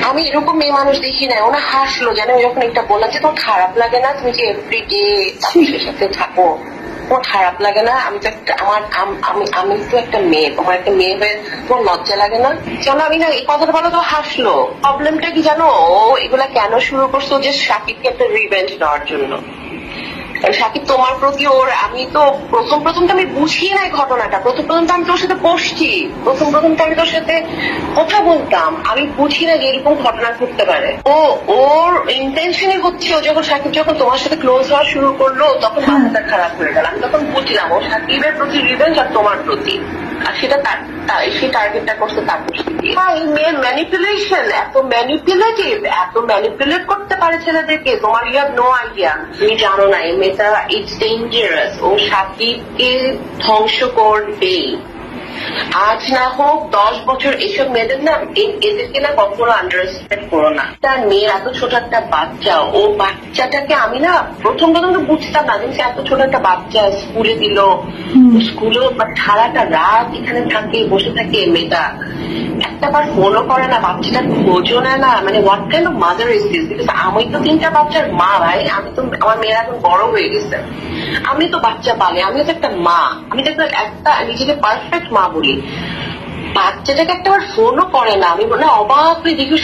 আমি এরকম মেয়ে মানুষ দেখি না। ওনা হাসলো যেন যখন একটা বললাম যে তোমার খারাপ লাগে না তুমি যে এভরিডে তাপসের সাথে থাকো, তোমার খারাপ লাগে না? আমি তো একটা আমি তো একটা মেয়ে, তোমার একটা মেয়ে হয়ে তোমার লজ্জা লাগে না? চলো আমি না এই কথাটা বলো তো হাসলো। প্রবলেমটা কি জানো, ও এগুলা কেন শুরু করছো? যে শাকিবকে একটা রিভেঞ্জ নেওয়ার জন্য। শাকিব তোমার প্রতি ওর, আমি তো প্রথম তো আমি বুঝিয়ে নাই ঘটনাটা। প্রথম তো আমি তোর সাথে বসছি, প্রথম তো আমি তোর সাথে কথা বলতাম, আমি বুঝি না যে এরকম ঘটনা ঘটতে পারে। ওর ইন্টেনশনই হচ্ছে, ও যখন শাকিব যখন তোমার সাথে ক্লোজ হওয়া শুরু করলো তখন মাথাটা খারাপ হয়ে গেল। আমি তখন বুঝলাম ও শাকিবের প্রতি রিভেঞ্জ আর তোমার প্রতি, আর সেটা সেই টার্গেটটা করছে তাপস দিয়ে। এই মেয়ের ম্যানিপুলেশন, এত ম্যানিপুলেটিভ, এত ম্যানিপুলেট করতে পারে ছেলেদেরকে, তোমার ইউ হ্যাভ নো আইডিয়া। তুমি জানো না এই মেয়েটা ইটস ডেঞ্জারাস। ও শাকিবকে ধ্বংস করবেই, আজ না হোক 10 বছর। এসব মেয়েদের না, এদেরকে না কখনো আন্ডার এস্টিমেট করো না। তার মেয়ের এত ছোট একটা বাচ্চা, ও বাচ্চাটাকে আমি না প্রথম তো বুঝতাম না যে এত ছোট একটা বাচ্চা স্কুলে দিল, স্কুলেও সারাটা রাত এখানে থাকে, বসে থাকে। মেয়েটা একটা বার ফোনও করে না, বাচ্চাটার খোঁজও নেয় না। মানে what kind of mother is this? Because আমি তো 3টা বাচ্চার মা ভাই। আমি তো, আমার মেয়েরা এখন বড় হয়ে গেছে, আমি তো বাচ্চা পালে, আমিও তো একটা মা। আমি তো একটা নিজেকে পারফেক্ট মা বলি। বাচ্চাটাকে একটা বার ফোনও করে না। আমি না অবাক হয়ে দেখি